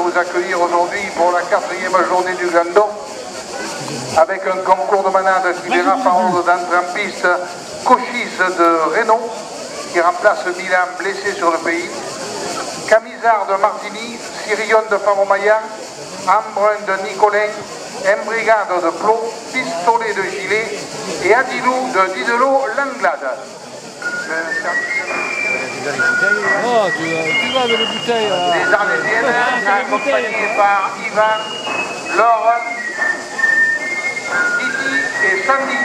vous accueillir aujourd'hui pour la 4e journée du Glandon, avec un concours de manade qui verra par ordre d'entrée en piste Cochise de Reynaud, qui remplace Milan blessé sur le pays, Camisard de Martigny, Sirion de Favomaillan, Embrun de Nicolin, Embrigade de Plot, Pistolet de Gilet et Adilou de Didelot Langlade. Oh, tu vas avec les bouteilles. Les Arlésiennes, accompagnés par Ivan, Laure, Titi et Sandy.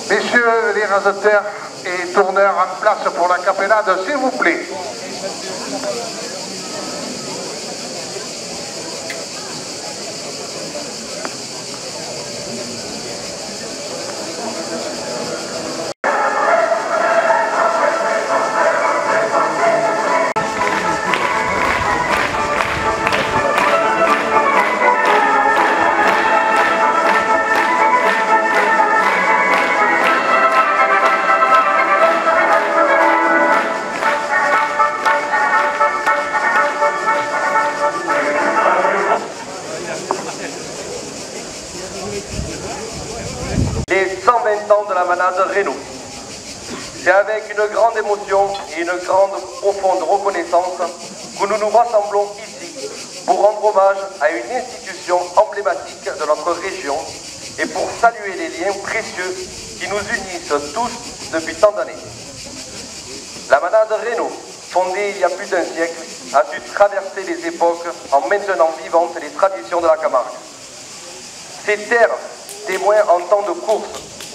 Messieurs les rasateurs et tourneurs en place pour la capellade, s'il vous plaît. Les 120 ans de la manade Reynaud. C'est avec une grande émotion et une grande profonde reconnaissance que nous nous rassemblons ici pour rendre hommage à une institution emblématique de notre région et pour saluer les liens précieux qui nous unissent tous depuis tant d'années. La manade Reynaud, fondée il y a plus d'un siècle, a su traverser les époques en maintenant vivantes les traditions de la Camargue. Ces terres, témoins en temps de course,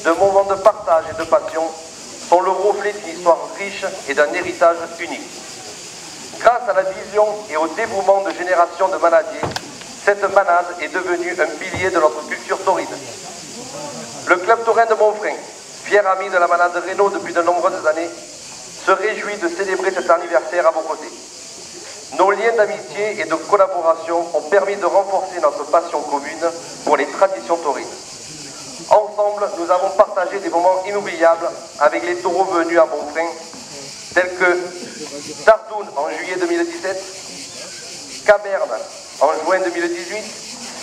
de moments de partage et de passion, sont le reflet d'une histoire riche et d'un héritage unique. Grâce à la vision et au dévouement de générations de manadiers, cette manade est devenue un pilier de notre culture taurine. Le club taurin de Montfrin, fier ami de la manade Reynaud depuis de nombreuses années, se réjouit de célébrer cet anniversaire à vos côtés. Nos liens d'amitié et de collaboration ont permis de renforcer notre passion commune pour les traditions taurines. Ensemble, nous avons partagé des moments inoubliables avec les taureaux venus à Montfrin, tels que Tardoun en juillet 2017, Caberne en juin 2018,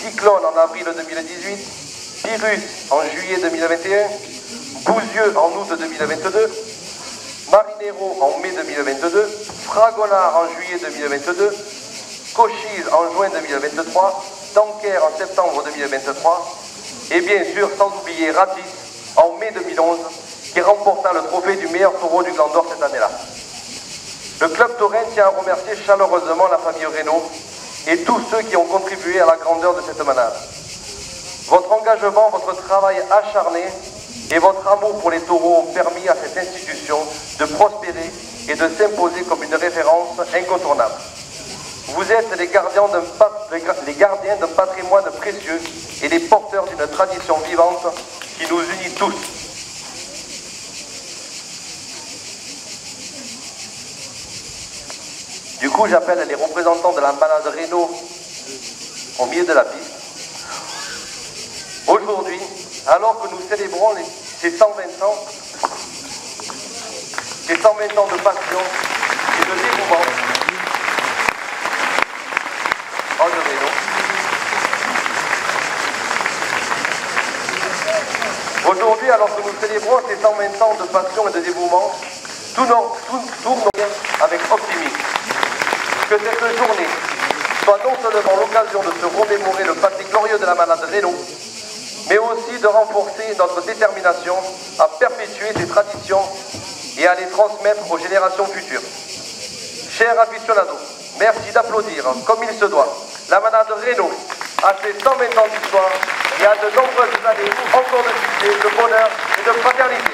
Cyclone en avril 2018, Pyrrhus en juillet 2021, Bouzieux en août 2022, Marinero en mai 2022, Fragonard en juillet 2022, Cochise en juin 2023, Tanquer en septembre 2023, et bien sûr, sans oublier Ratis en mai 2011, qui remporta le trophée du meilleur taureau du Glandor cette année-là. Le club taurin tient à remercier chaleureusement la famille Reynaud et tous ceux qui ont contribué à la grandeur de cette manade. Votre engagement, votre travail acharné et votre amour pour les taureaux ont permis à cette institution de prospérer et de s'imposer comme une référence incontournable. Vous êtes les gardiens d'un patrimoine précieux et les porteurs d'une tradition vivante qui nous unit tous. Du coup, j'appelle les représentants de la manade Reynaud au milieu de la piste. Aujourd'hui, alors que nous célébrons ces 120 ans de passion et de dévouement, de Reynaud. Aujourd'hui, alors que nous célébrons ces 120 ans de passion et de dévouement, tout tourne avec optimisme. Que cette journée soit non seulement l'occasion de se remémorer le passé glorieux de la manade Reynaud, mais aussi de renforcer notre détermination à perpétuer ces traditions et à les transmettre aux générations futures. Chers aficionados, merci d'applaudir, comme il se doit, la manade Renault à ses 120 ans d'histoire et à de nombreuses années encore de succès, de bonheur et de fraternité.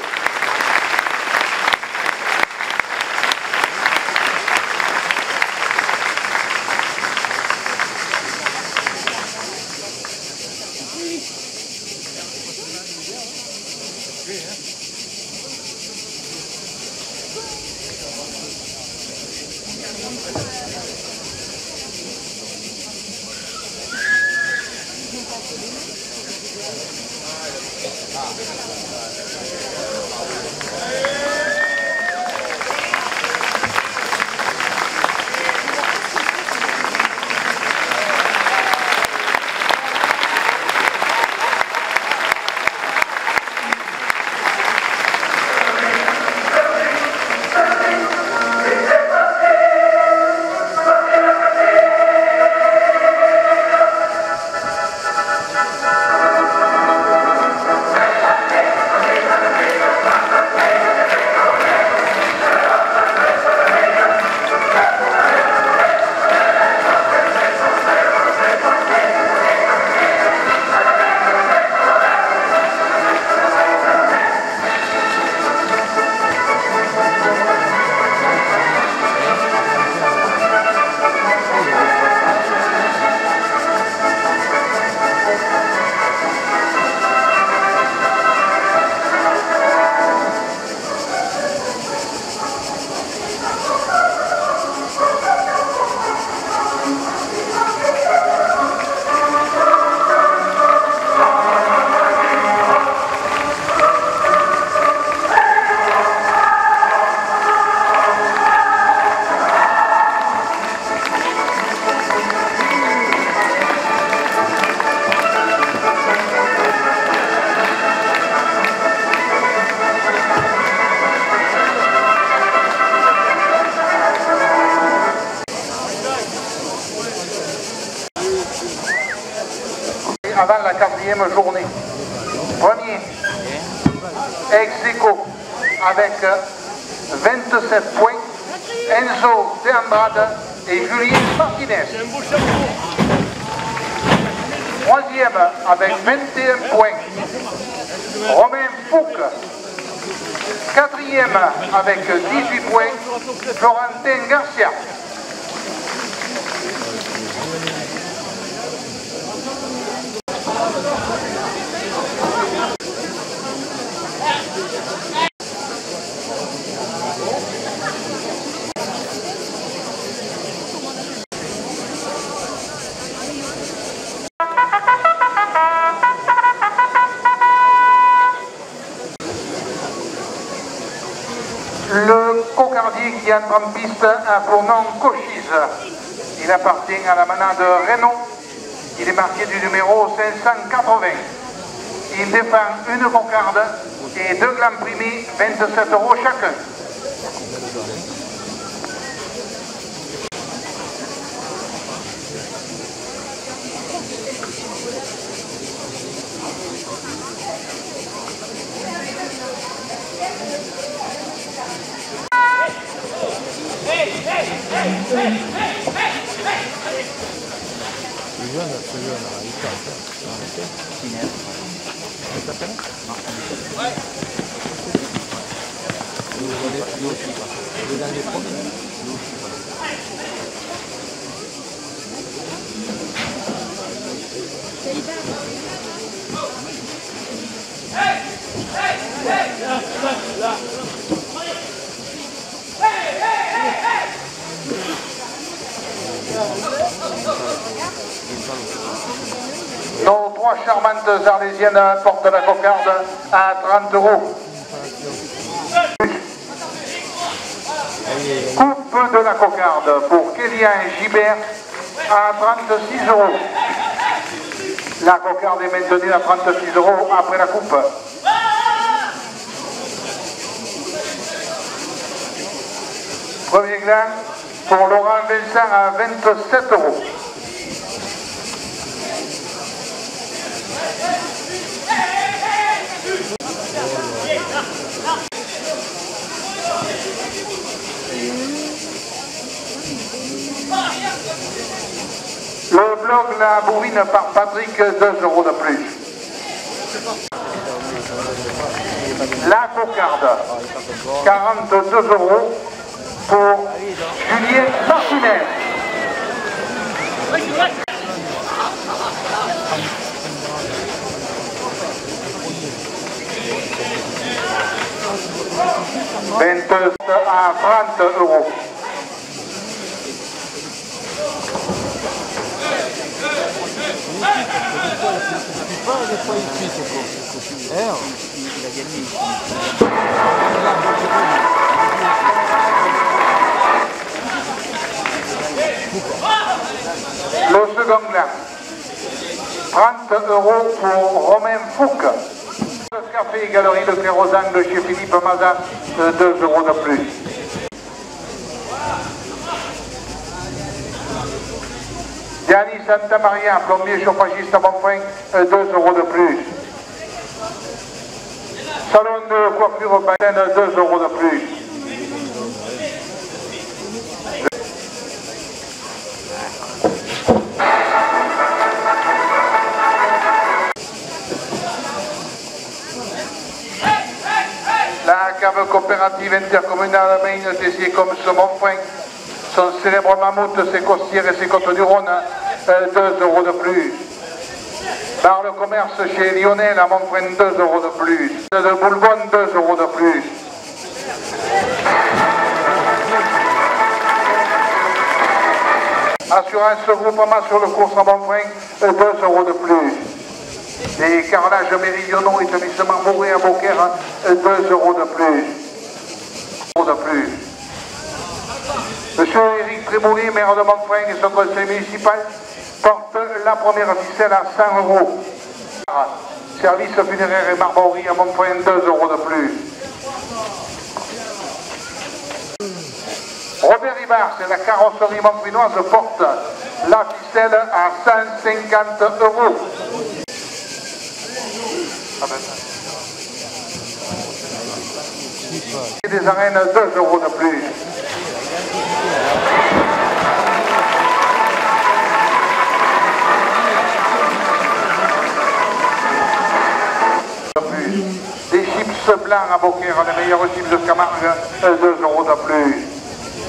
Avant la 4e journée. Premier, ex-aequo avec 27 points, Enzo De Andrade et Julien Martinez. Troisième avec 21 points, Romain Fouque. Quatrième avec 18 points, Florentin Garcia. Le cocardier qui entre en piste a pour nom Cochise. Il appartient à la manade Renault. Il est marqué du numéro 580. Il défend une cocarde et 2 glands primés, 27 € chacun. Nos 3 charmantes arlésiennes portent la cocarde à 30 €. Coupe de la cocarde pour Kélian Gibert à 36 €. La cocarde est maintenue à 36 € après la coupe. Premier gland pour Laurent Vincent à 27 €. Le bloc La Bourrine par Patrick, 2 € de plus. La Cocarde, 42 € pour Julien Martinez. À 30 €. Le second glace, 30 € pour Romain Fouque. Le café et galerie de Clérozan de chez Philippe Mazas, 2 € de plus. Gianni Santa Maria, plombier chauffagiste à Bonfrein, 2 € de plus. Salon de coiffure Baleine, 2 € de plus. La cave coopérative intercommunale Maine Tessier comme ce Montfrein, son célèbre mammouth, ses costières et ses côtes du Rhône, 2 € de plus. Par le commerce chez Lionel à Montfrein, 2 € de plus. De Boulbonne, 2 € de plus. Assurance groupement sur le cours à Montfrein, 2 € de plus. Les carrelages méridionaux, établissement Bourré à Beaucaire, 2 € de plus. 2 € de plus. Monsieur Éric Trémoulier, maire de Montfrein et son conseil municipal, porte la première ficelle à 100 €. Service funéraire et marborerie à Montfrein, 2 € de plus. Robert Ribard, c'est la carrosserie montfrinoise, porte la ficelle à 150 €. Et des arènes, 2 € de plus. Des chips blancs à Beaucaire, les meilleurs chips de Camargue, 2 € de plus.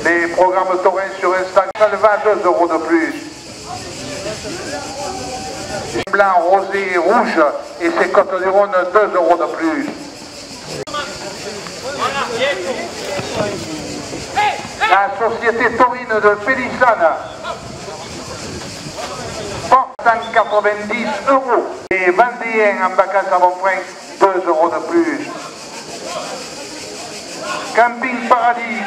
Les programmes taurins sur Instagram, Salva, 2 € de plus. Blanc, rosé, rouge et ses côtes du Rhône, 2 € de plus. La société taurine de Pélissane porte 190 €. Les Vendéens en vacances à Montfrein, 2 € de plus. Camping Paradis.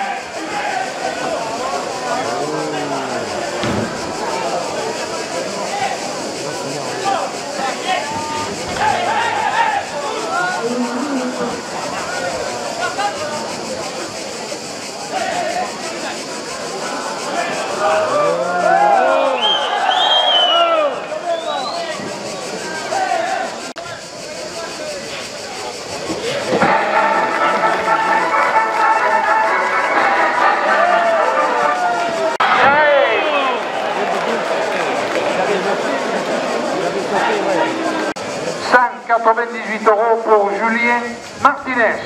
€198 pour Julien Martinez.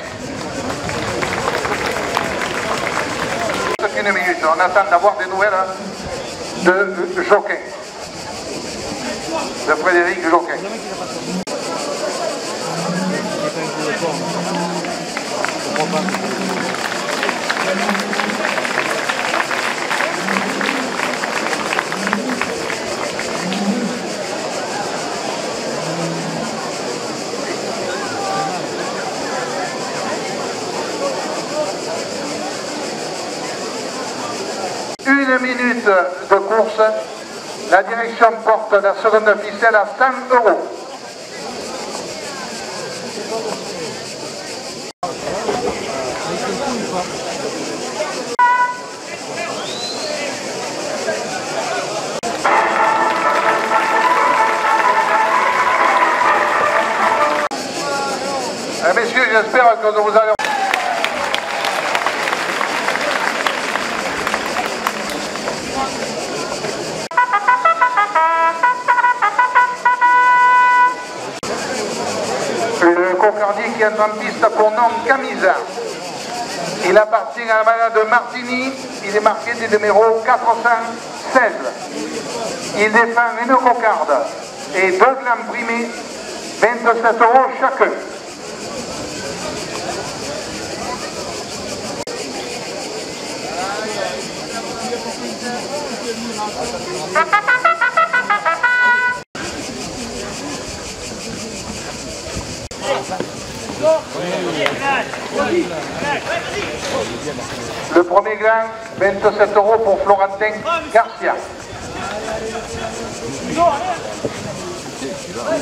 Une minute, on attend d'avoir des nouvelles de Joquin, de Frédéric Joquin. Une minute de course, la direction porte la seconde ficelle à 100 €. Messieurs, j'espère que vous allez... Le cocardier qui entre en piste pour nom Camisa. Il appartient à la manade de Martini. Il est marqué du numéro 416. Il défend une cocarde et 2 glands primés, 27 € chacun. Le premier gland, 27 € pour Florentin Garcia.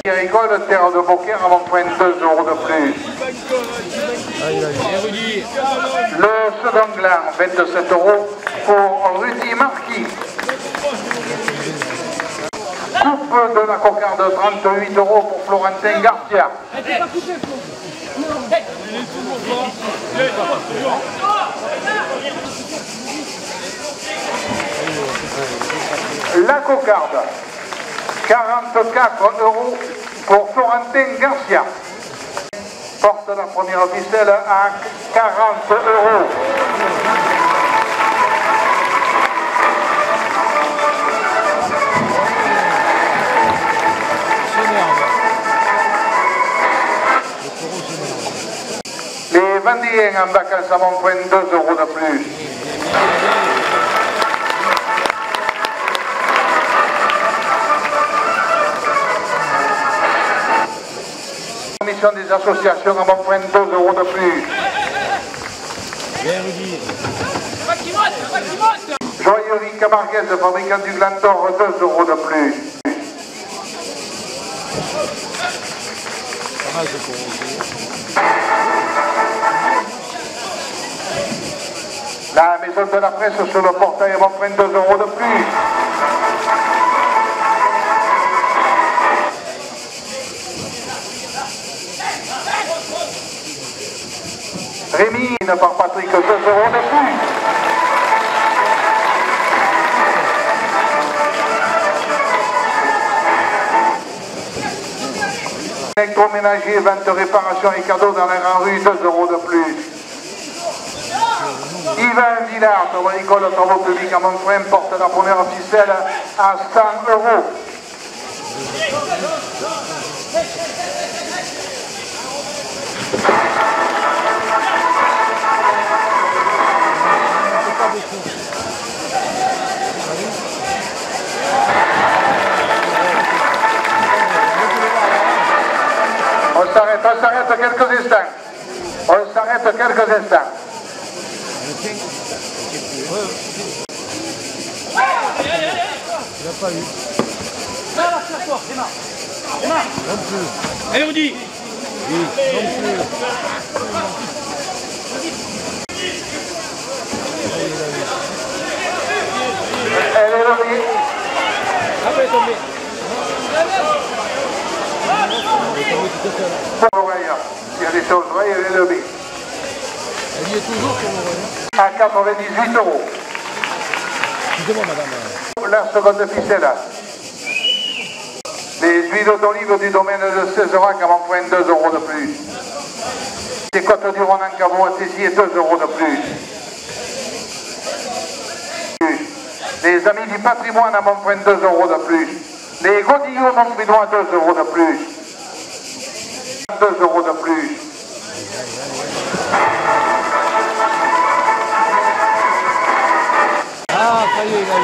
Rigole, terre de Beaucaire, avant de prendre 2 € de plus. Le second gland, 27 € pour Rudy Marquis. Coupe de la cocarde, 38 € pour Florentin Garcia. La cocarde, 44 € pour Florentin Garcia. Porte la première ficelle à 40 €. Les Vendéens en vacances à Montfouin, 2 € de plus. Commission des associations à Montfouin, 2 € de plus. Joaillerie Camarguaise, fabricant du gland d'or, 2 € de plus. La maison de la presse sur le portail à Montfouin, 2 € de plus. Rémy par Patrick, 2 € de plus. Électroménager, vente, réparation et cadeaux dans la grande rue, 2 € de plus. Yvan Villard, agricole, travaux publics à Montfouin, porte la première ficelle à 100 €. On s'arrête quelques instants. On s'arrête quelques instants. Il n'a pas eu. Non plus. Allez, Rudy. Oui, non plus. Elle est levée. Après, elle est tombée. Il y a des choses, elle est levée. Elle y est toujours sur le À 98 €. Excusez-moi, madame. La seconde ficelle. Les huiles d'olive du domaine de Césarac à Montfouin, 2 € de plus. Les côtes du Rhône en Caveau à Tézier, 2 € de plus. Les amis du patrimoine à Montfouin, 2 € de plus. Les Godillots Montfrinois, 2 € de plus. 2 € de plus. Ah, ça y est, il a eu.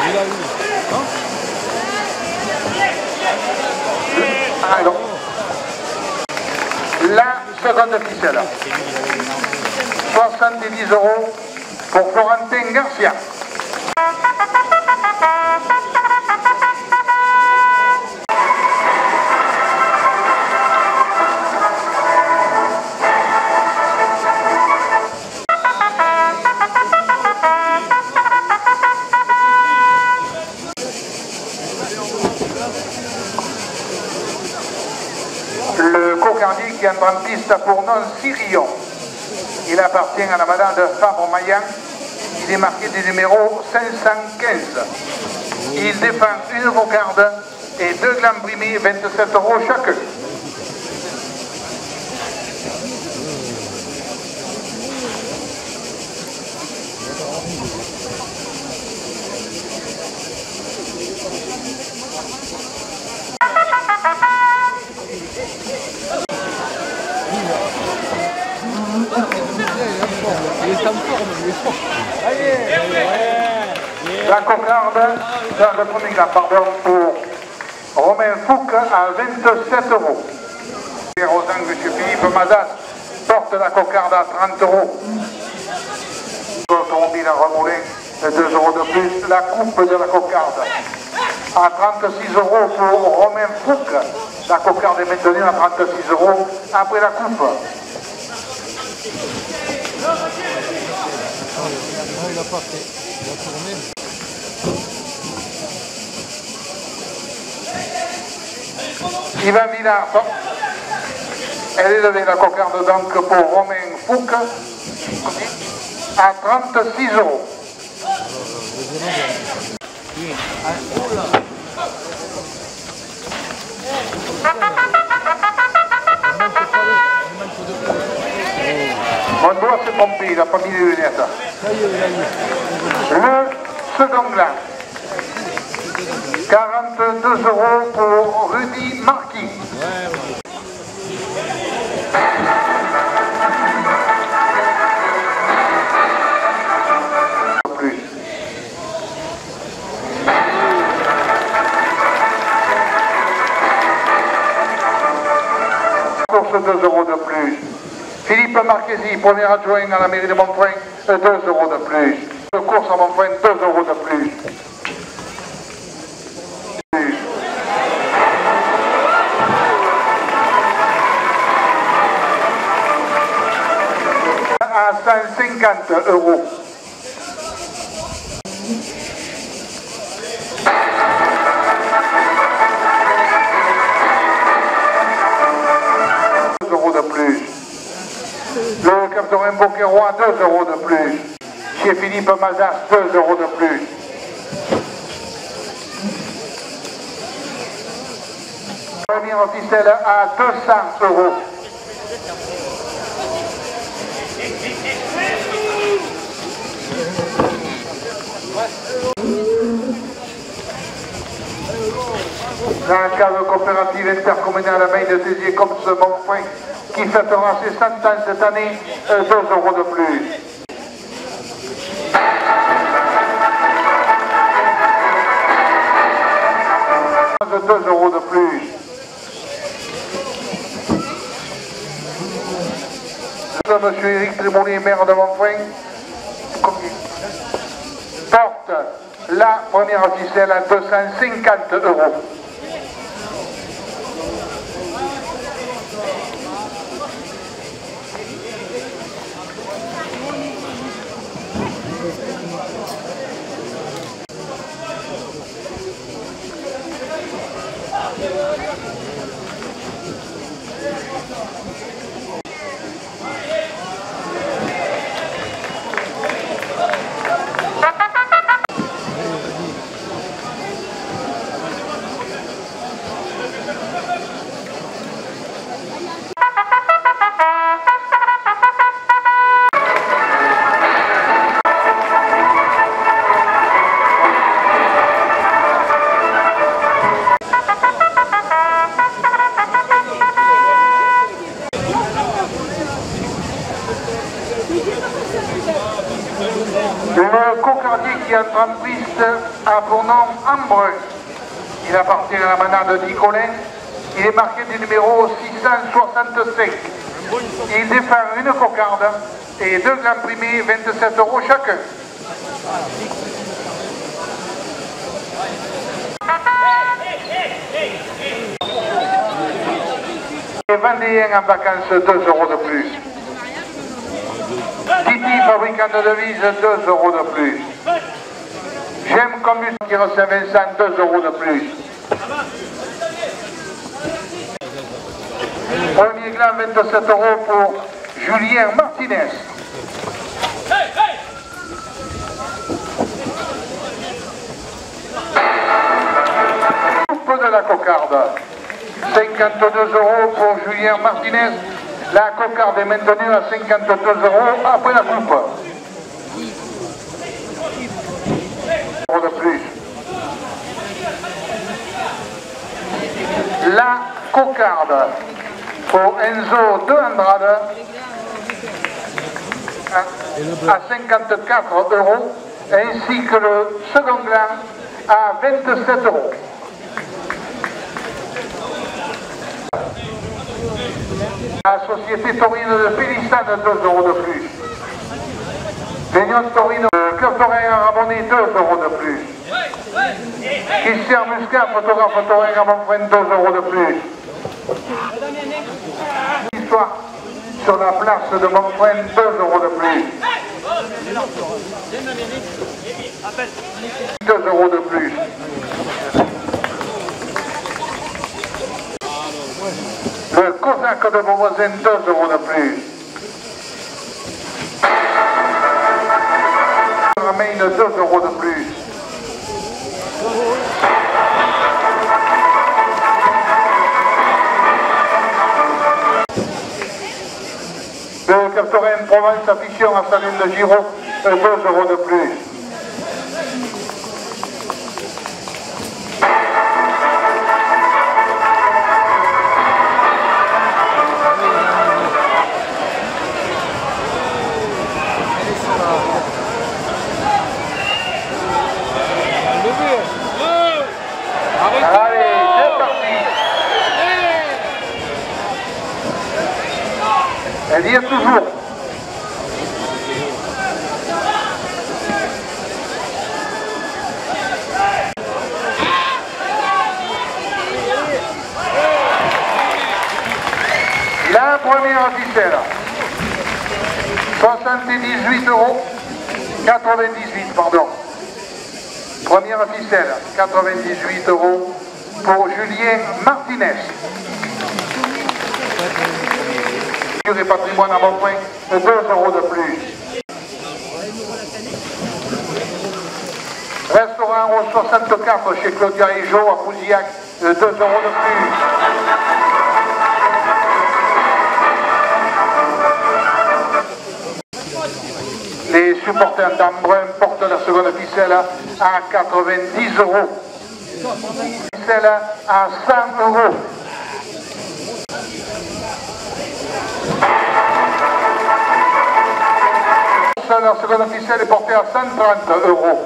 Il a eu. Hein? Alors, la seconde ficelle. 70 € pour Florentin Garcia. Le cocardier qui entre trampiste pour non-Sirion. Il appartient à la madame de Fabre-Maillan. Il est marqué du numéro 515. Il défend une cocarde et 2 glands brimés, 27 € chacun. La cocarde, le premier gars, pardon, pour Romain Fouque à 27 €. Aux angles, M. Philippe Mazas porte la cocarde à 30 €. Automobile à Remoulin, 2 € de plus. La coupe de la cocarde à 36 € pour Romain Fouque. La cocarde est maintenue à 36 € après la coupe. Il a pas fait. Il a tourné. Yvan Villard, elle est levée la cocarde donc pour Romain Fouque à 36 €. Mon doigt s'est trompé, il n'a pas mis les lunettes. Le second gland. 42 € pour Rudy Marquis. Plus. Course 2 € de plus. Philippe Marchesi, premier adjoint à la mairie de Monfrein, 2 € de plus. Course à Monfrein, 2 € de plus. À 150 €. De plus. Le capitaine Boqueroy, 2 € de plus. Chez Philippe Mazas, 2 € de plus. Première ficelle à 200 €. Dans le cadre coopérative intercommunale Main de Tézier comme ce Monfrein qui fêtera ses 100 ans cette année, 2 € de plus. De 2 € de plus. Monsieur Éric Trémolier, maire de Monfrein, porte la première ficelle à 250 €. Le cocardier qui entre en piste a pour nom Ambrun. Il appartient à la manade Nicolin. Il est marqué du numéro 665. Il défend une cocarde et 2 glands primés, 27 € chacun. Et Vendéen en vacances, 2 € de plus. Titi, fabricant de devises, 2 € de plus. J'aime Combustible Saint-Vincent, 2 € de plus. Premier gland, 27 € pour Julien Martinez. Coupe de la cocarde. 52 € pour Julien Martinez. La cocarde est maintenue à 52 € après la coupe. De plus. La cocarde pour Enzo de Andrade à 54 € ainsi que le second gland à 27 €. La Société Taurine de Pélissane, 2 € de plus. L'Union Taurine de Cœur-Taurin à Ramonet, 2 € de plus. Christian Muscat, photographe Taurin à Montfrain, 2 € de plus. Histoire sur la place de Montfrain, 2 € de plus. 2 € de plus. Le Cosaque de Beauvoisin, 2 € de plus. Ramène 2 € de plus. Le Cœur-Taurin Provence Affiction à Saline de Giraud, 2 € de plus. Allez, c'est parti. Elle y est toujours. La première ficelle. 78 €. 98, pardon. Première ficelle, 98 € pour Julien Martinez. Et patrimoine à Montfrain, 2 € de plus. Restaurant au 64 chez Claudia et Jo à Pouzillac, 2 € de plus. Les supporters d'Embrun portent la seconde ficelle à 90 €. Ficelle à 100 €. La seconde ficelle est portée à 130 €.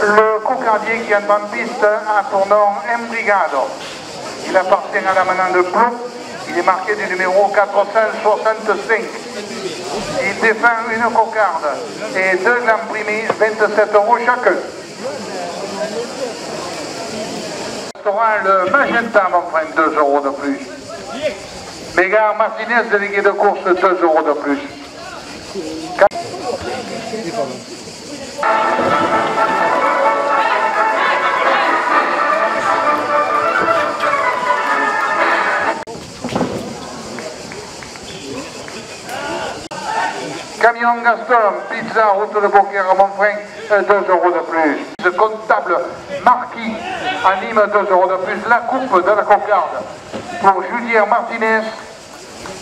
Le cocardier qui entre en piste a pour nom Embrigado. Il appartient à la Manant de Plou. Il est marqué du numéro 465. Il défend une cocarde et 2 glands primés, 27 € chacun. Restaurant le Magenta, mon frère, 2 € de plus. Mégard Martinez, délégué de course, 2 € de plus. Camion Gaston, pizza, route de Beaucaire à Montfrain, 2 € de plus. Ce comptable Marquis anime 2 € de plus. La coupe de la cocarde pour Julien Martinez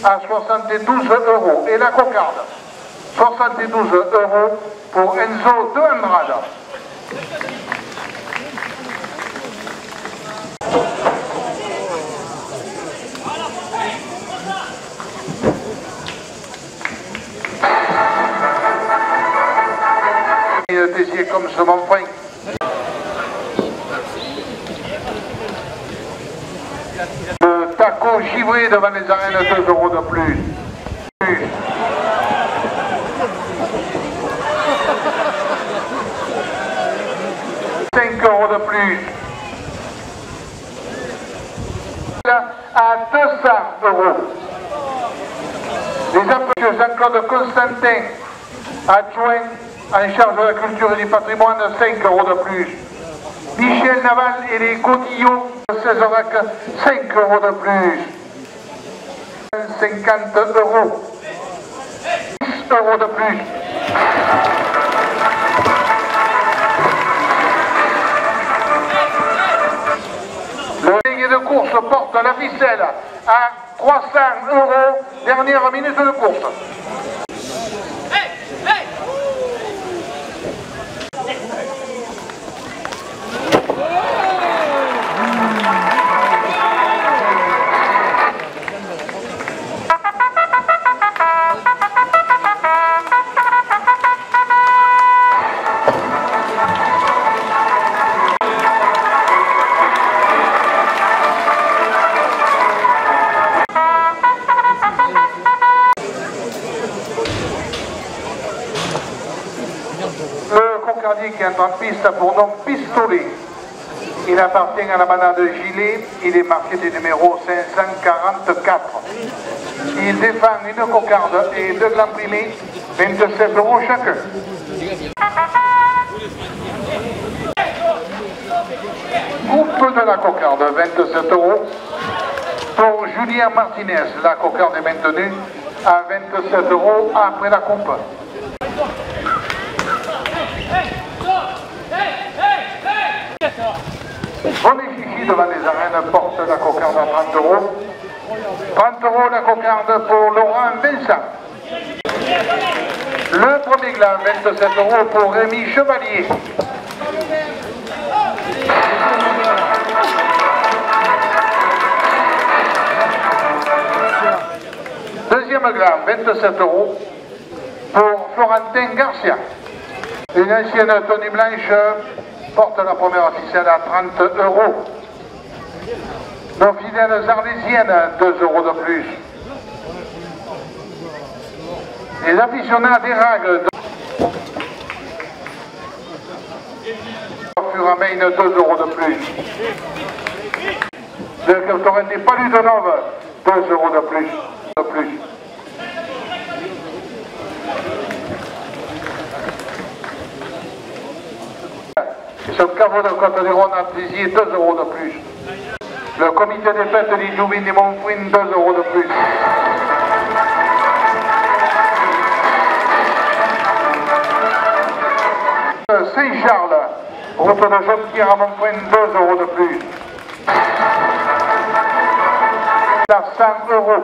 à 72 €. Et la cocarde, 72 € pour Enzo de Andrade. Tézier comme ce Montfrein. Le taco givré devant les arènes, 2 € de plus. 5 € de plus. À 200 €. Les applaudissements Jean-Claude Constantin, adjoint en charge de la culture et du patrimoine, 5 € de plus. Michel Naval et les Godillons, 16 orac, 5 € de plus. 50 €. 10 € de plus. Le délégué de course porte la ficelle à 300 €, dernière minute de course. Qui entre en piste pour nom Pistolet. Il appartient à la manade Gilet, il est marqué du numéro 544. Il défend une cocarde et 2 glands primés, 27 € chacun. Coupe de la cocarde, 27 €. Pour Julien Martinez, la cocarde est maintenue à 27 € après la coupe. René Chichi devant les arènes porte la cocarde à 30 €. 30 € la cocarde pour Laurent Vincent. Le premier gland, 27 € pour Rémi Chevalier. Deuxième gland, 27 € pour Florentin Garcia. Une ancienne tenue blanche porte la première ficelle à 30 €. Nos fidèles arlésiennes, 2 € de plus. Les aficionats des rags, Furamain, 2 € de plus. Le Torrent Palu de Nove, 2 € de plus. Ce caveau de Côte-des-Rhônes à Tézier, 2 € de plus. Le comité des fêtes du Jouvin des Montfouines, 2 € de plus. Saint-Charles, route de Jonquière à Montfouines, 2 € de plus. À 100 €.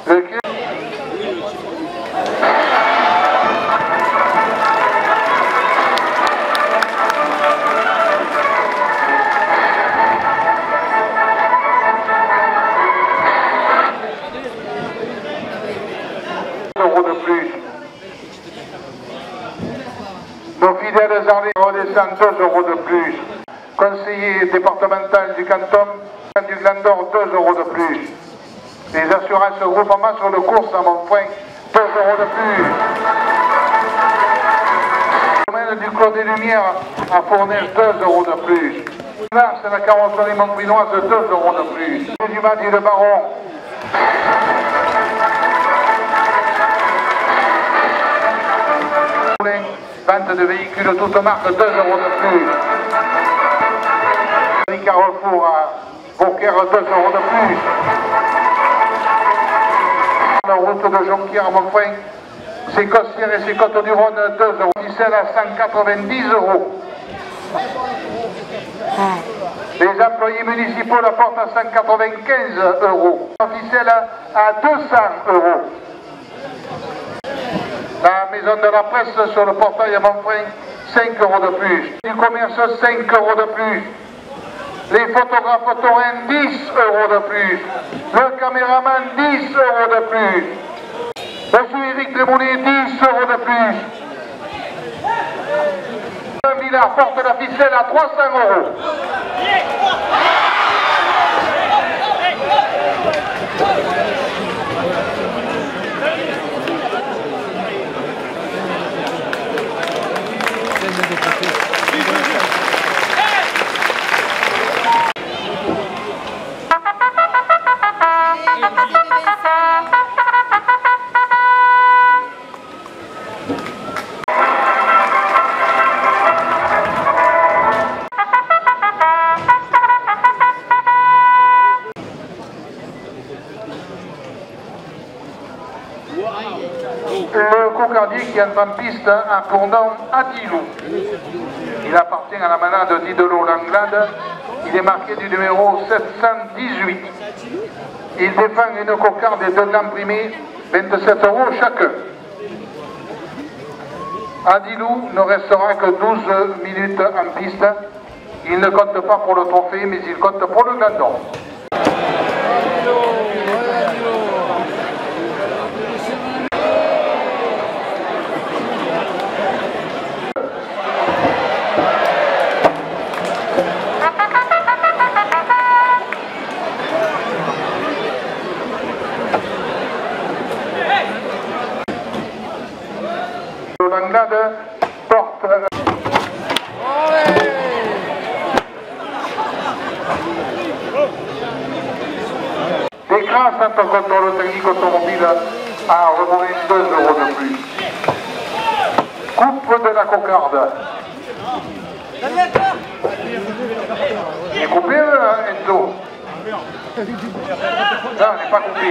Le de plus. Nos fidèles arlés redescendent 2 € de plus. Conseiller départemental du canton du Glandor, 2 € de plus. Les assurances groupement sur le course à Montfrein, 2 € de plus. Le domaine du Clos des Lumières à Fournaise, 2 € de plus. C'est la carrosserie montfrinoise, 2 € de plus. Du Madi le Baron. Vente de véhicules toutes marques, 2 € de plus. Carrefour à Beaucaire, 2 € de plus. La route de Jonquière à Montfrein, ses Costières et ses Côtes du Rhône, 2 €. Ficelle à 190 €. Les employés municipaux la portent à 195 €. La ficelle à 200 €. La maison de la presse sur le portail à Montfrein, 5 € de plus. Du commerce, 5 € de plus. Les photographes taurins, 10 € de plus. Le caméraman, 10 € de plus. Monsieur Éric Lemonet, 10 € de plus. Villard porte la ficelle à 300 €. Le cocardier qui entre en piste a pour nom Adilou. Il appartient à la manade d'Idelo Langlade. Il est marqué du numéro 718. Il défend une cocarde et 2 gants primés, 27 € chacun. Adilou ne restera que 12 minutes en piste. Il ne compte pas pour le trophée, mais il compte pour le gland d'or. Langlade porte d'écran centre contrôle technique automobile à remonter 2 € de plus. Coupe de la cocarde. Il est coupé Enzo? Non, il n'est pas coupé.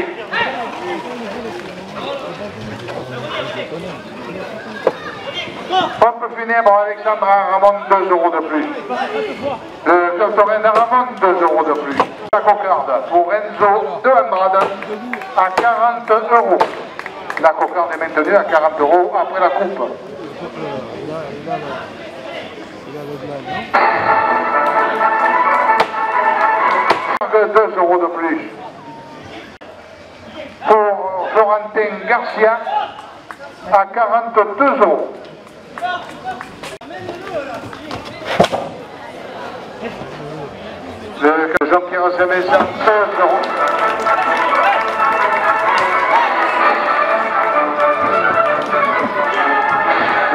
Pompe funèbre Alexandre Ramon 2 € de plus. Le Doctorin Ramon 2 € de plus. La cocarde pour Enzo de Andrade à 40 €. La cocarde est maintenue à 40 € après la coupe. 2 € de plus. Pour Florentin Garcia à 42 €. Le Jean-Pierre Semès à 2 €.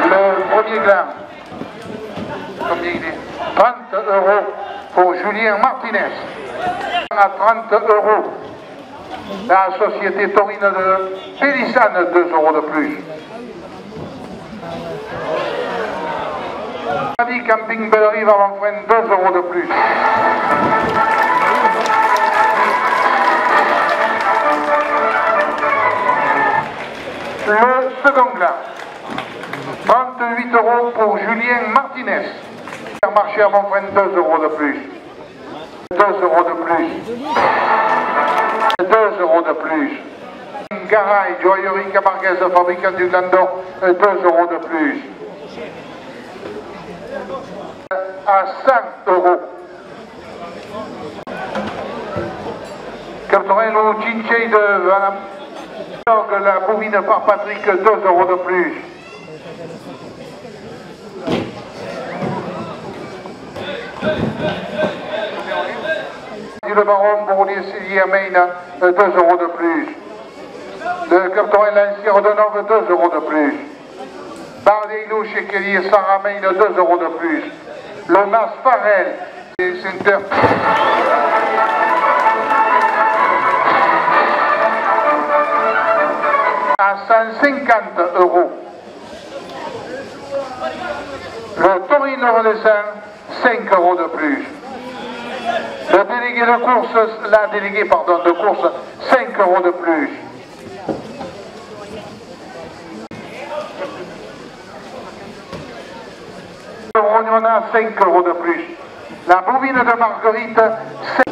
Le premier gland, combien il est? 30 € pour Julien Martinez. À 30 €. La société taurine de Pélissane, 2 € de plus. Camping Bellerive avant frein, 2 € de plus. Le second gland, 38 € pour Julien Martinez. Marché avant frein, 2 € de plus. 2 € de plus. 2 € de plus. Garay, joaillerie Camarguez, fabricant du gland d'or, 2 € de plus. À 100 €. Cartorello Cinchei de Vanam. La bovine par Patrick, 2 € de plus. Le baron pour les Maine, 2 € de plus. Le Cartorel Lancière de Nove, 2 € de plus. Bardeilou chez Kelly et Sarah Maine, 2 € de plus. Le Mas Farel, Center. À 150 €. Le Torino Renaissant, 5 € de plus. Le délégué de course, la déléguée pardon, de course, 5 € de plus. Le Rognona, 5 € de plus. La bovine de Marguerite, 5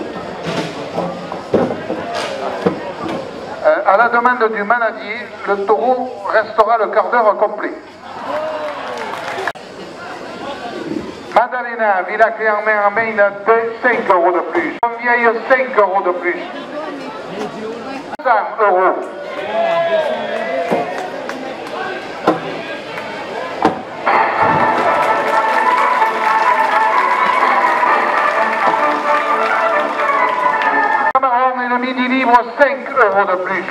€. À la demande du manadier, le taureau restera le quart d'heure complet. Madalena, Villa Clermain en Maine, 5 € de plus. Vieille, 5 € de plus. 100 €. € de plus.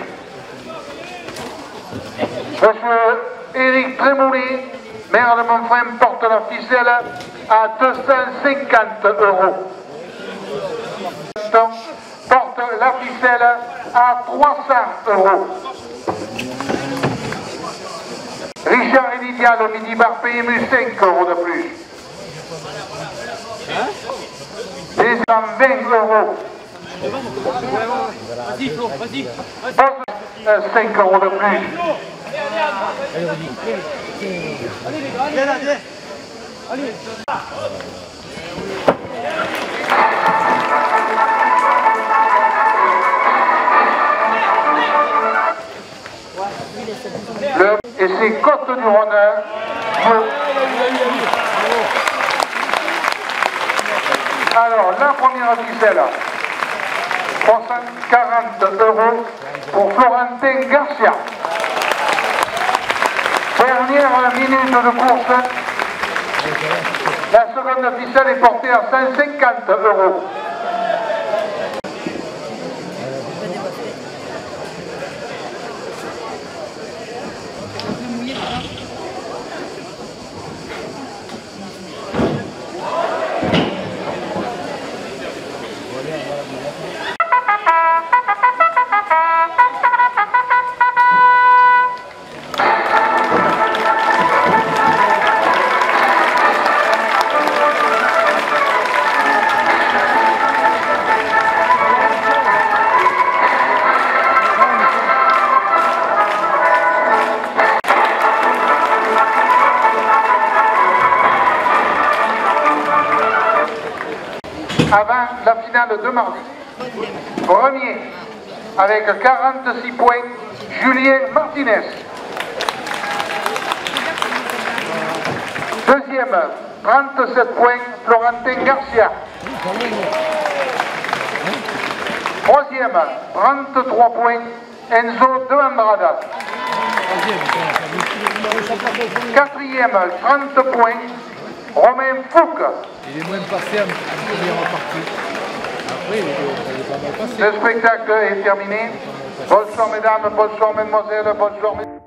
Monsieur Éric Trémoulet, maire de Montfrin, porte la ficelle à 250 €. Porte la ficelle à 300 €. Richard et Lydia, le mini-bar PMU, 5 € de plus. Les 20 €. Vas-y Flo, vas-y. 5 € de plus. Allez. Et c'est Côte du Rhône. Alors, la première ficelle, 340 € pour Florentin Garcia. Dernière minute de course. La seconde ficelle est portée à 150 €. Avant la finale de mardi. Premier, avec 46 points, Julien Martinez. Deuxième, 37 points, Florentin Garcia. Troisième, 33 points, Enzo de Andrada. Quatrième, 30 points, Romain Fouque. Il est moins passé en première partie. Après, il est pas mal passé. Le spectacle est terminé. Bonsoir mesdames, bonsoir mesdemoiselles, bonsoir mesdames.